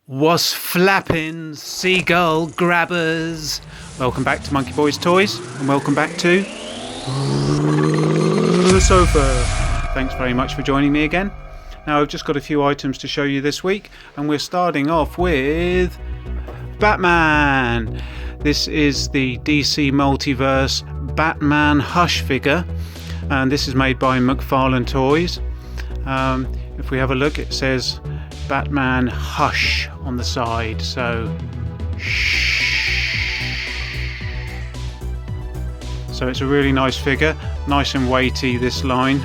Was flapping seagull grabbers. Welcome back to Monkey Boys Toys, and welcome back to the sofa. Thanks very much for joining me again. Now I've just got a few items to show you this week, and we're starting off with Batman. This is the DC Multiverse Batman Hush figure, and this is made by McFarlane Toys. If we have a look, it says Batman Hush on the side, so shh. So it's a really nice figure, nice and weighty, this line.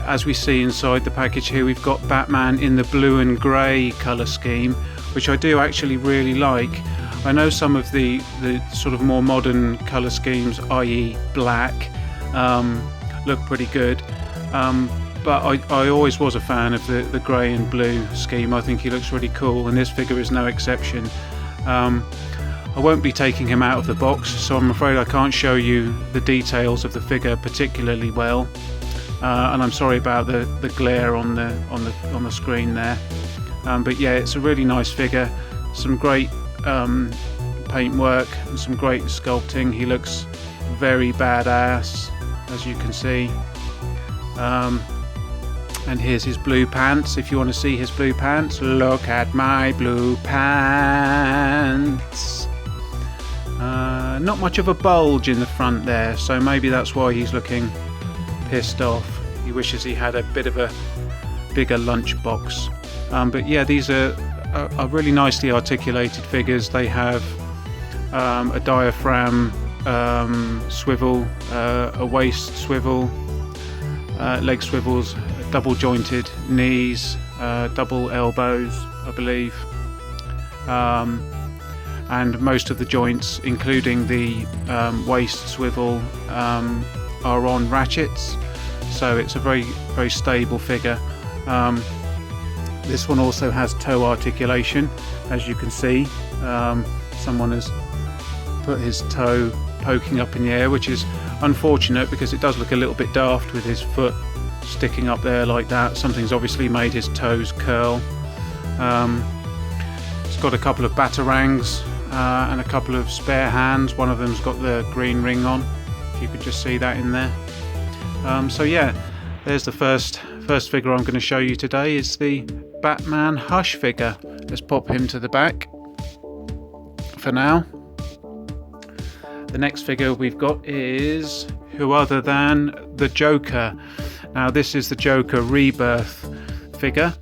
As we see inside the package here, we've got Batman in the blue and grey colour scheme, which I do actually really like. I know some of the sort of more modern colour schemes, i.e. black, look pretty good. But I always was a fan of the grey and blue scheme. I think he looks really cool, and this figure is no exception. I won't be taking him out of the box, so I'm afraid I can't show you the details of the figure particularly well. And I'm sorry about the glare on the screen there. But yeah, it's a really nice figure. Some great paint work and some great sculpting. He looks very badass, as you can see. And here's his blue pants. If you want to see his blue pants, look at my blue pants. Not much of a bulge in the front there, so maybe that's why he's looking pissed off. He wishes he had a bit of a bigger lunchbox. But yeah, these are really nicely articulated figures. They have a diaphragm swivel, a waist swivel, leg swivels, double jointed knees, double elbows, I believe, and most of the joints, including the waist swivel, are on ratchets, so it's a very, very stable figure. This one also has toe articulation, as you can see. Someone has put his toe poking up in the air, which is unfortunate because it does look a little bit daft with his foot sticking up there like that. Something's obviously made his toes curl. It's got a couple of batarangs and a couple of spare hands. One of them's got the green ring on, if you could just see that in there. So yeah, there's the first figure I'm going to show you today. Is the Batman Hush figure. Let's pop him to the back for now. The next figure we've got is who other than the Joker. Now this is the Joker Rebirth figure.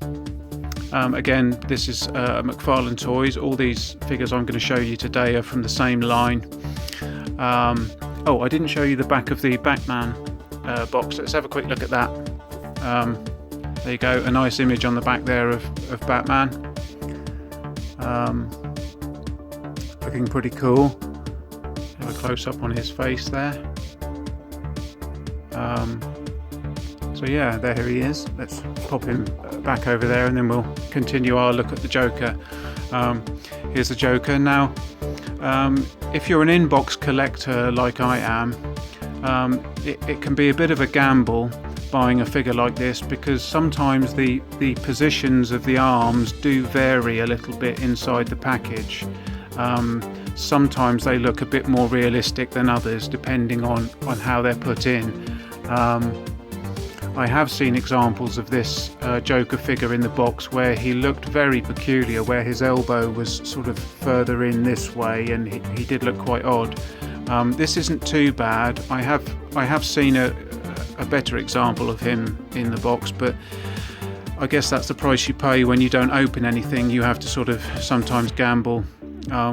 Again, this is McFarlane Toys. All these figures I'm going to show you today are from the same line. Oh, I didn't show you the back of the Batman box. Let's have a quick look at that. There you go, a nice image on the back there of Batman. Looking pretty cool. Have a close up on his face there. So yeah, there he is. Let's pop him back over there, and then we'll continue our look at the Joker. Here's the Joker. Now, if you're an inbox collector like I am, it can be a bit of a gamble buying a figure like this, because sometimes the positions of the arms do vary a little bit inside the package. Sometimes they look a bit more realistic than others, depending on how they're put in. I have seen examples of this Joker figure in the box where he looked very peculiar, where his elbow was sort of further in this way, and he did look quite odd. This isn't too bad. I have seen a better example of him in the box, but I guess that's the price you pay when you don't open anything. You have to sort of sometimes gamble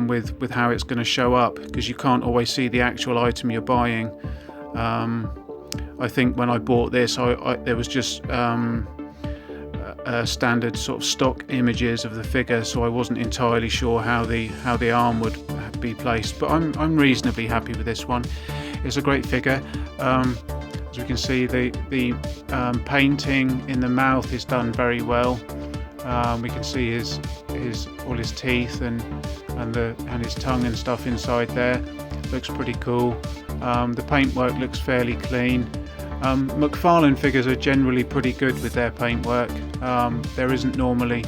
with how it's going to show up, because you can't always see the actual item you're buying. I think when I bought this, there was just standard sort of stock images of the figure, so I wasn't entirely sure how the arm would be placed. But I'm reasonably happy with this one. It's a great figure. As we can see, the painting in the mouth is done very well. We can see all his teeth and his tongue and stuff inside there. Looks pretty cool. The paintwork looks fairly clean. McFarlane figures are generally pretty good with their paintwork. There isn't normally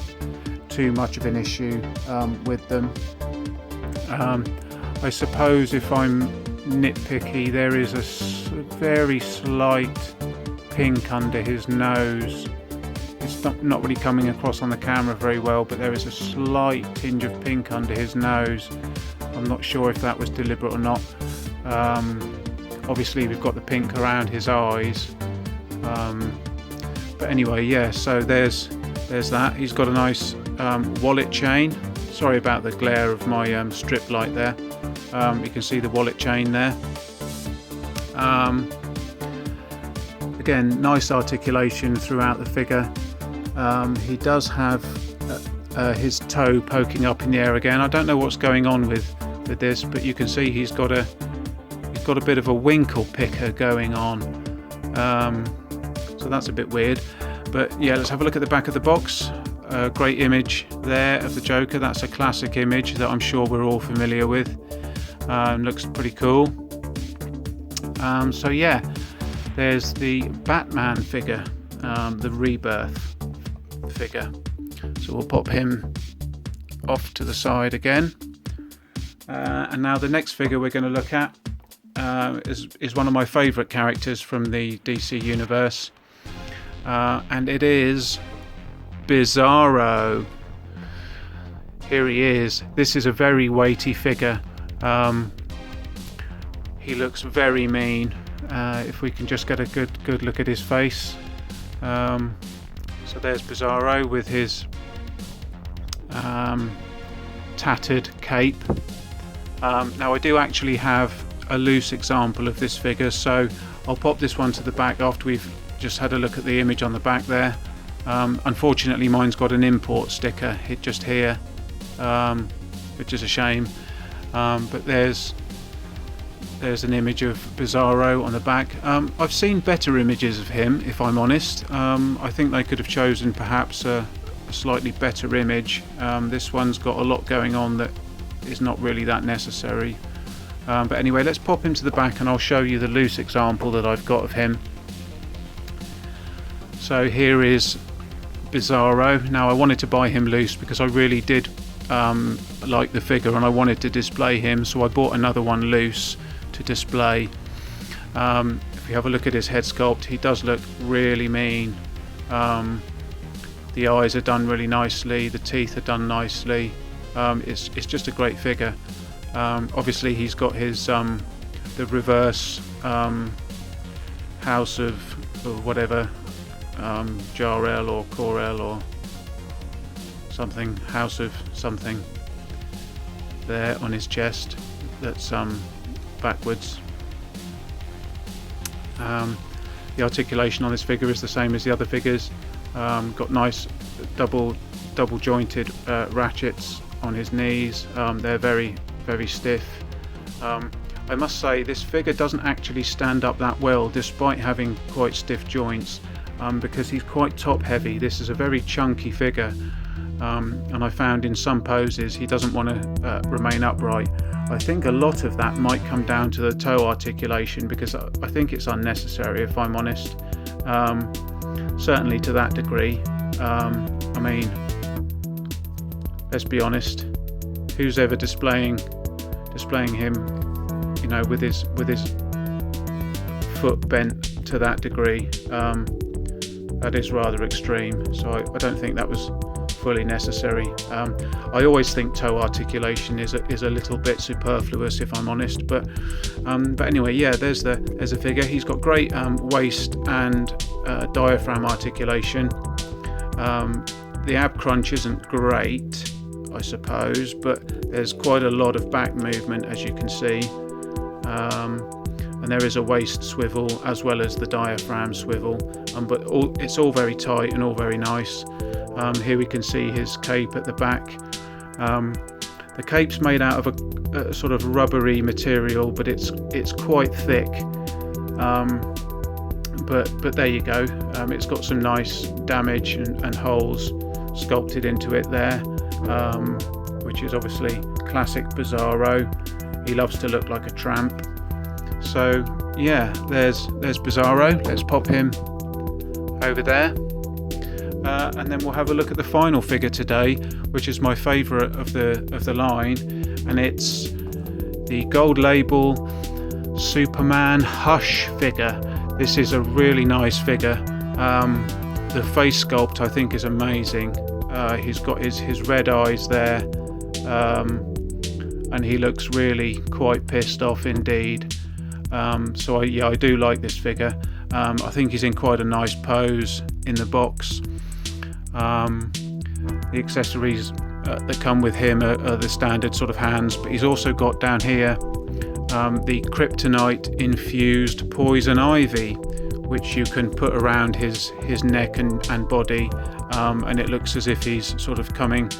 too much of an issue with them. I suppose if I'm nitpicky, there is a very slight pink under his nose. It's not really coming across on the camera very well, but there is a slight tinge of pink under his nose. I'm not sure if that was deliberate or not. Obviously we've got the pink around his eyes, but anyway, yeah, so there's that. He's got a nice wallet chain. Sorry about the glare of my strip light there. You can see the wallet chain there. Again, nice articulation throughout the figure. He does have his toe poking up in the air again. I don't know what's going on with this, but you can see he's got a bit of a winkle picker going on. So that's a bit weird. But yeah, let's have a look at the back of the box. Great image there of the Joker. That's a classic image that I'm sure we're all familiar with. Looks pretty cool. So yeah, there's the Batman figure, the Rebirth figure. So we'll pop him off to the side again. And now the next figure we're going to look at is one of my favourite characters from the DC universe. And it is Bizarro. Here he is. This is a very weighty figure. He looks very mean. If we can just get a good look at his face. So there's Bizarro with his tattered cape. Now I do actually have a loose example of this figure, so I'll pop this one to the back after we've just had a look at the image on the back there. Unfortunately mine's got an import sticker hit just here, which is a shame, but there's an image of Bizarro on the back. I've seen better images of him, if I'm honest. I think they could have chosen perhaps a slightly better image. This one's got a lot going on that is not really that necessary. But anyway, let's pop him to the back and I'll show you the loose example that I've got of him. So here is Bizarro. Now I wanted to buy him loose because I really did like the figure and I wanted to display him, so I bought another one loose to display. If you have a look at his head sculpt, he does look really mean. The eyes are done really nicely, the teeth are done nicely. It's just a great figure. Obviously he's got his the reverse house of whatever, Jor-El or Kor-El or something, house of something there on his chest that's backwards. The articulation on this figure is the same as the other figures. Got nice double jointed ratchets on his knees. They're very stiff. I must say this figure doesn't actually stand up that well despite having quite stiff joints, because he's quite top heavy. This is a very chunky figure, and I found in some poses he doesn't want to remain upright. I think a lot of that might come down to the toe articulation, because I think it's unnecessary, if I'm honest. Certainly to that degree. I mean, let's be honest, who's ever displaying him, you know, with his foot bent to that degree? That is rather extreme, so I don't think that was fully necessary. I always think toe articulation is a little bit superfluous, if I'm honest, but anyway, yeah, there's a figure. He's got great waist and diaphragm articulation. The ab crunch isn't great, I suppose, but there's quite a lot of back movement, as you can see, and there is a waist swivel as well as the diaphragm swivel, but it's all very tight and all very nice. Here we can see his cape at the back. The cape's made out of a sort of rubbery material, but it's quite thick. But there you go. It's got some nice damage and holes sculpted into it there, which is obviously classic Bizarro. He loves to look like a tramp. So yeah, there's Bizarro. Let's pop him over there. and then we'll have a look at the final figure today, which is my favourite of the line, and it's the gold label Superman Hush figure. This is a really nice figure. The face sculpt I think is amazing. He's got his red eyes there, and he looks really quite pissed off indeed. So I do like this figure. I think he's in quite a nice pose in the box. The accessories that come with him are the standard sort of hands, but he's also got down here the kryptonite infused poison ivy, which you can put around his neck and body, and it looks as if he's sort of coming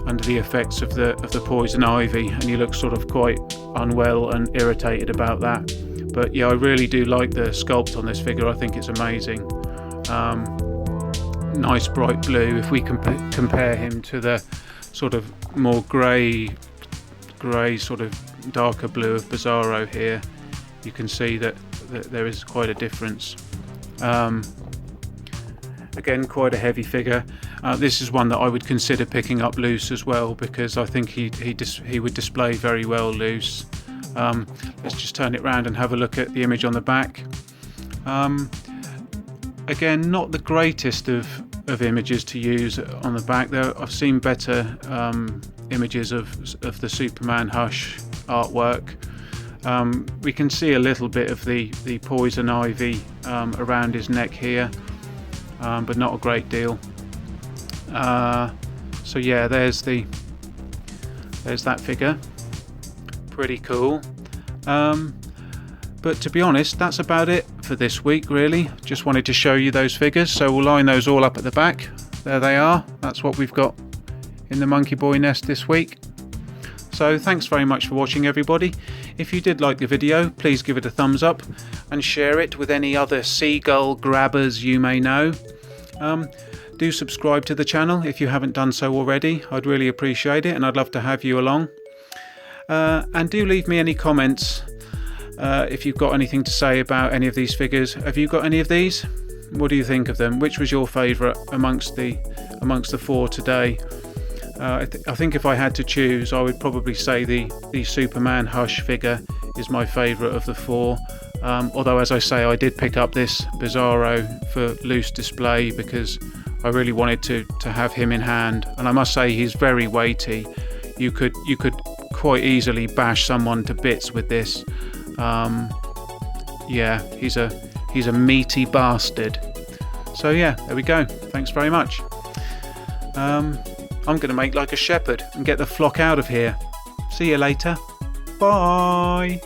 under the effects of the poison ivy, and he looks sort of quite unwell and irritated about that. But yeah, I really do like the sculpt on this figure. I think it's amazing. Nice bright blue. If we compare him to the sort of more grey sort of darker blue of Bizarro here, you can see that there is quite a difference. Again, quite a heavy figure. This is one that I would consider picking up loose as well, because I think he would display very well loose. Let's just turn it around and have a look at the image on the back. Again, not the greatest of images to use on the back. I've seen better images of the Superman Hush artwork. We can see a little bit of the poison ivy around his neck here, but not a great deal. So yeah, there's that figure. Pretty cool. But to be honest, that's about it for this week really. Just wanted to show you those figures, so we'll line those all up at the back. There they are. That's what we've got in the Monkey Boy nest this week. So thanks very much for watching, everybody. If you did like the video, please give it a thumbs up and share it with any other seagull grabbers you may know. Do subscribe to the channel if you haven't done so already. I'd really appreciate it, and I'd love to have you along. And do leave me any comments if you've got anything to say about any of these figures. Have you got any of these? What do you think of them? Which was your favourite amongst the four today? I think if I had to choose, I would probably say the Superman Hush figure is my favourite of the four. Although, as I say, I did pick up this Bizarro for loose display because I really wanted to have him in hand, and I must say he's very weighty. You could quite easily bash someone to bits with this. Yeah, he's a meaty bastard. So yeah, there we go. Thanks very much. I'm going to make like a shepherd and get the flock out of here. See you later. Bye.